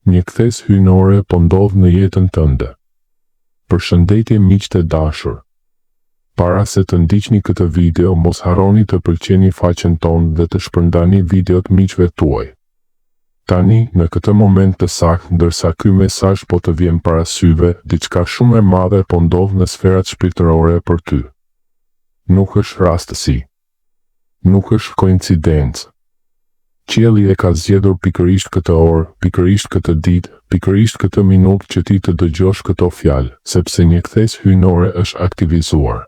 Një kthes hyjnore po ndodh në jetën tënde. Përshëndetje miqtë e dashur. Para se të ndiqni këtë video, mos harroni të pëlqeni faqen tonë dhe të shpërndani videot miqve tuaj. Tani, në këtë moment të saktë, ndërsa ky mesazh po të vjen para syve, diçka shumë e madhe po ndodh në sferat shpirtërore për ty. Nuk është rastësi. Nuk është koincidencë. Qielli e ka zgjedhur pikërisht këtë orë, pikërisht këtë ditë, pikërisht këtë minutë që ti të dëgjosh këto fjalë, sepse një kthes hyjnore është aktivizuar.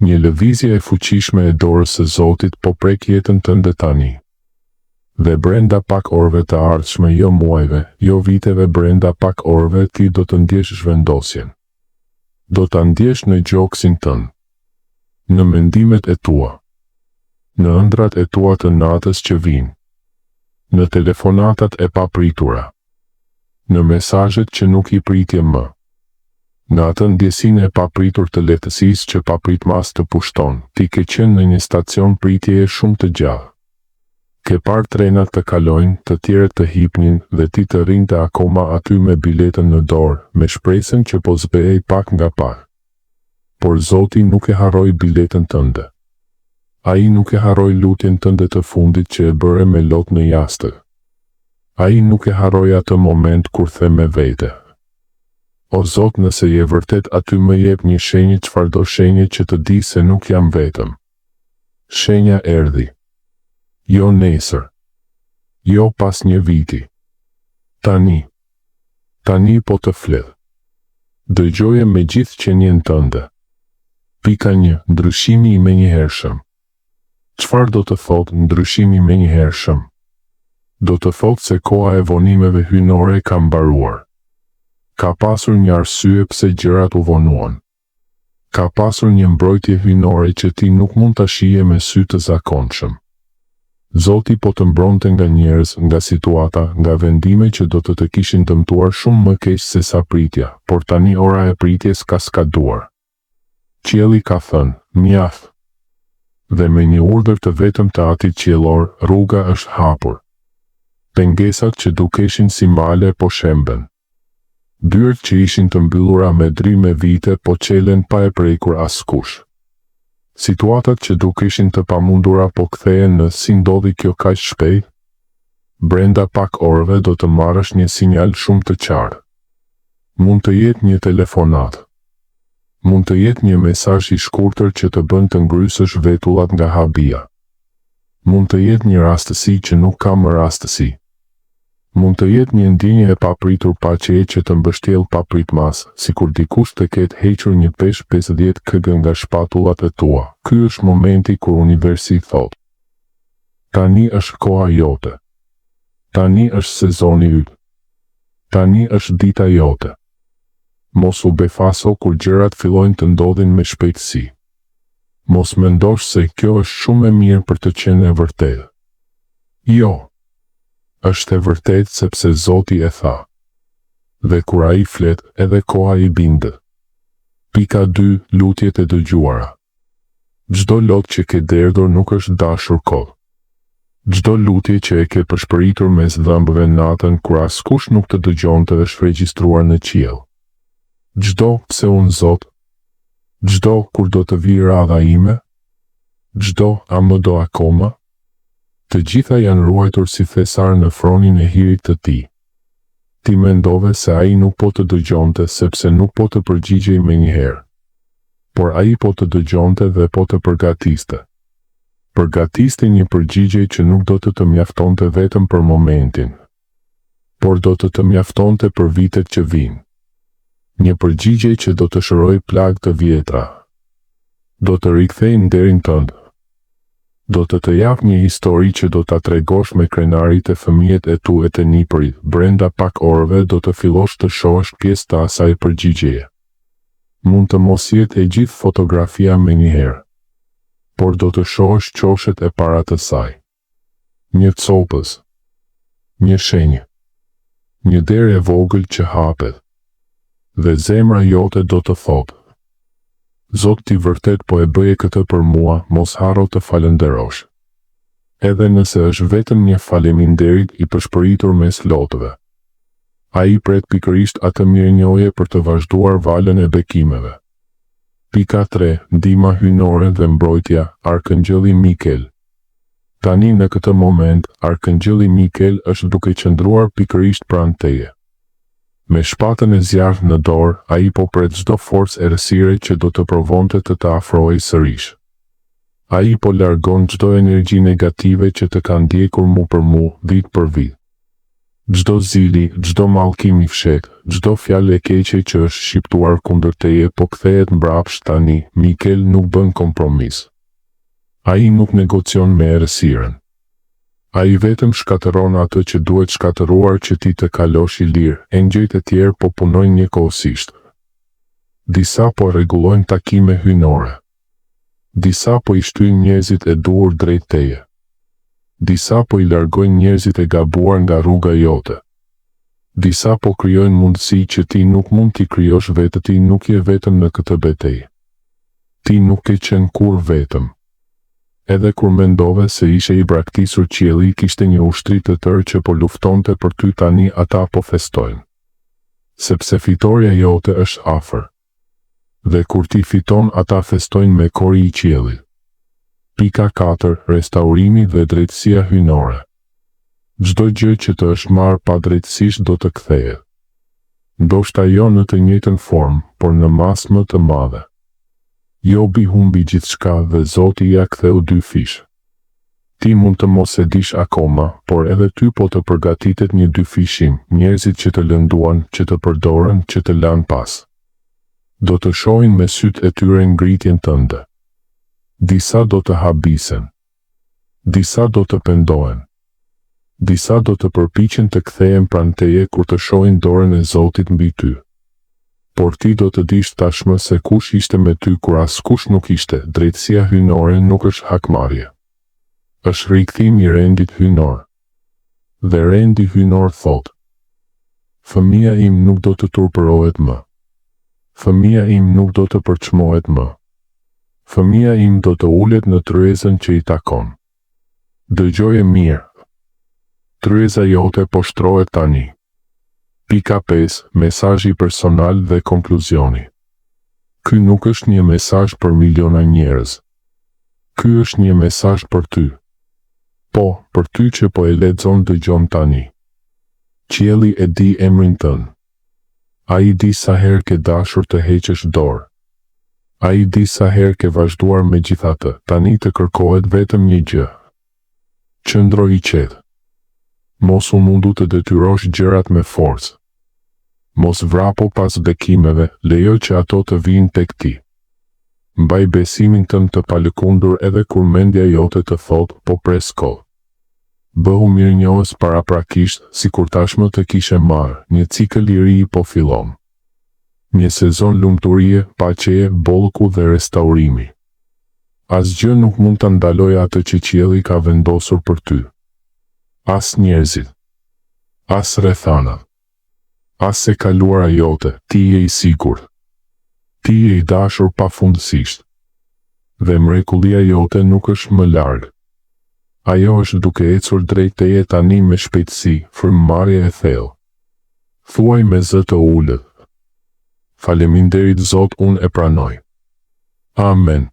Një lëvizje e fuqishme e dorës së Zotit po prek jetën tënde tani. Dhe brenda pak orëve të ardhshme, jo muajve, jo viteve, brenda pak orëve ti do të ndjesh zhvendosjen. Do ta ndjesh në gjoksin tënd, në mendimet e tua, në ëndrat e tua të natës që vijnë, në telefonatat e papritura, në mesazhet që nuk i pritje më, në atë ndjesinë e papritur të lehtësisë që papritmas të pushton. Ti ke qenë në një stacion pritjeje shumë të gjallë. Ke parë trenat të kalojnë, të tjerët të hipnin dhe ti të rinte akoma aty me biletën në dorë, me shpresën që po zbehej pak nga pak. Por Zoti nuk e harroi biletën tënde. Ai nuk e harroi lutjen tënde të fundit që e bëre me lot në jastër. Ai nuk e harroi atë moment kur the me vete: O Zot, nëse je vërtet aty, më jep një shenjë, çfarëdo shenjë që të di se nuk jam vetëm. Shenja erdhi. Jo nesër. Jo pas një viti. Tani. Tani po të flet. Dëgjoje me gjithë qenien tënde. Pika 1. Ndryshimi i menjëhershëm. Çfarë do të thotë ndryshimi i menjëhershëm? Do të thotë se koha e vonimeve hyjnore ka mbaruar. Ka pasur një arsye pse gjërat u vonuan. Ka pasur një mbrojtje hyjnore që ti nuk mund ta shije me sy të zakonshëm. Zoti po të mbronte nga njerëz, nga situata, nga vendime që do të kishin dëmtuar shumë më keq se sa pritja, por tani ora e pritjes ka skaduar. Qielli ka thënë, mjaft. Dhe me një urdhër të vetëm të Atit qiellor, rruga është hapur. Pengesat që dukeshin si male po shemben. Dyert që ishin të mbyllura me dri me vite po qelen pa e prekur askush. Situatat që dukeshin të pamundura po kthehen në si ndodhi kjo kaq shpejt. Brenda pak orëve do të marrësh një sinjal shumë të qartë. Mund të jetë një telefonat. Mund të jetë një mesazh i shkurtër që të bën të ngrysësh vetullat nga habia. Mund të jetë një rastësi që nuk ka më rastësi. Mund të jetë një ndjenjë e papritur pa qejë që të mbështjell papritmas, sikur dikush të ketë hequr një peshë 50 kg nga shpatullat e tua. Ky është momenti kur universi thotë: tani është koha jote. Tani është sezoni yt. Tani është dita jote. Mos u befaso kur gjërat fillojnë të ndodhin me shpejtësi. Mos mendosh se kjo është shumë e mirë për të qenë e vërtetë. Jo. Është e vërtetë sepse Zoti e tha. Dhe kur ai flet, edhe koha i bindet. Pika 2. Lutjet e dëgjuara. Çdo lot që ke derdhur nuk është dashur kohë. Çdo lutje që e ke përshpëritur mes dhëmbëve natën kur askush nuk të dëgjonte është regjistruar në qiell. Çdo pse unë Zot. Çdo kur do të vijë radha ime. Çdo a më do akoma. Të gjitha janë ruajtur si thesar në fronin e hirit të tij. Ti mendove se ai nuk po të dëgjonte sepse nuk po të përgjigjej menjëherë. Por ai po të dëgjonte dhe po të përgatiste. Përgatiste një përgjigje që nuk do të mjaftonte vetëm për momentin, por do të mjaftonte për vitet që vijnë. Një përgjigje që do të shëroj plagë të vjetra. Do të rikthejë nderin tënd. Do të jap një histori që do ta tregosh me krenarit e fëmijët e tu e të nipërit. Brenda pak orëve do të fillosh të shohësh pjesë të asaj përgjigjeje. Mund të mos jetë e gjithë fotografia me njëherë, por do të shohësh qoshet e para të saj. Një copës. Një shenjë. Një derë e vogël që hapet. Dhe zemra jote do të thotë: Zot, ti vërtet po e bëje këtë për mua, mos harro të falënderosh. Edhe nëse është vetëm një faleminderit i përshpëritur mes lotëve. Ai pret pikërisht atë mirënjohje për të vazhduar valën e bekimeve. Pika 3. Ndihma hyjnore dhe mbrojtja. Arkëngjëlli Mikael. Tani në këtë moment, Arkëngjëlli Mikael është duke qëndruar pikërisht pranë teje. Me shpatën e zjarrt në dorë, ai po pret çdo forcë errësire që do të provonte të afrohej sërish. Ai po largon çdo energji negative që të ka ndjekur mu për mu, vit për vit. Çdo zili, çdo mallkim i fshehtë, çdo fjalë e keqe që është shqiptuar kundër teje po kthehet mbrapsht tani. Mikael nuk bën kompromis. Ai nuk negocion me errësirën. Ai vetëm shkatëron atë që duhet shkatëruar që ti të kalosh i lirë. Engjëjt e tjerë po punojnë njëkohësisht. Disa po rregullojnë takime hyjnore. Disa po i shtyjnë njerëzit e duhur drejt teje. Disa po i largojnë njerëzit e gabuar nga rruga jote. Disa po krijojnë mundësi që ti nuk mund t'i krijosh vetë. Ti nuk je vetëm në këtë betejë. Ti nuk ke qenë kur vetëm. Edhe kur mendove se ishe i braktisur qielli, kishte një ushtri të tërë që po luftonte për ty. Tani ata po festojnë. Sepse fitoria jote është afër. Dhe kur ti fiton, ata festojnë me kori i qiellit. Pika 4. Restaurimi dhe drejtësia hyjnore. Çdo gjë që të është marrë pa drejtësisht do të kthehet. Ndoshta jo në të njëjtën formë, por në masë më të madhe. Jobi humbi gjithçka dhe Zoti ja ktheu 2 fish. Ti mund të mos e dish akoma, por edhe ty po të përgatitet një 2 fishim, njerëzit që të lënduan, që të përdorën, që të lanë pas. Do të shohin me sytë e tyre ngritjen tënde. Disa do të habisen. Disa do të pendohen. Disa do të përpiqen të kthehen pranë teje kur të shohin dorën e Zotit mbi ty. Por ti do të dish tashmë se kush ishte me ty kur askush nuk ishte. Drejtësia hyjnore nuk është hakmarrje. Është rikthim i rendit hyjnor. Dhe rendi hyjnor thotë: fëmia im nuk do të turpërohet më. Fëmia im nuk do të përçmohet më. Fëmia im do të ulet në tryezën që i takon. Dëgjoje mirë. Tryeza jote po shtrohet tani. Pika 5. Mesazhi personal dhe konkluzioni. Ky nuk është një mesazh për miliona njerëz. Ky është një mesazh për ty. Po, për ty që po e lexon dëgjon tani. Qielli e di emrin tënd. Ai di sa herë ke dashur të heqësh dorë. Ai di sa herë ke vazhduar megjithatë. Tani të kërkohet vetëm një gjë. Qëndro i qetë. Mos u mundu të detyrosh gjërat me forcë. Mos vrapo pas bekimeve, lejo që ato të vinë tek ti. Mbaj besimin tënd të palëkundur edhe kur mendja jote të thotë po pres kohë. Bëhu mirënjohës paraprakisht, sikur tashmë të kishe marrë. Një cikël i ri po fillon. Një sezon lumturie, paqeje, bollku dhe restaurimi. Asgjë nuk mund të ndalojë atë që qielli ka vendosur për ty. As njerëzit. As rrethanat. As e kaluara jote, ti je i sigurt. Ti je i dashur pafundësisht. Dhe mrekullia jote nuk është më larg. Ajo është duke ecur drejt teje tani me shpejtësi, frymëmarrje e thellë. Thuaj me zë të ulët: Faleminderit Zot, unë e pranoj. Amen.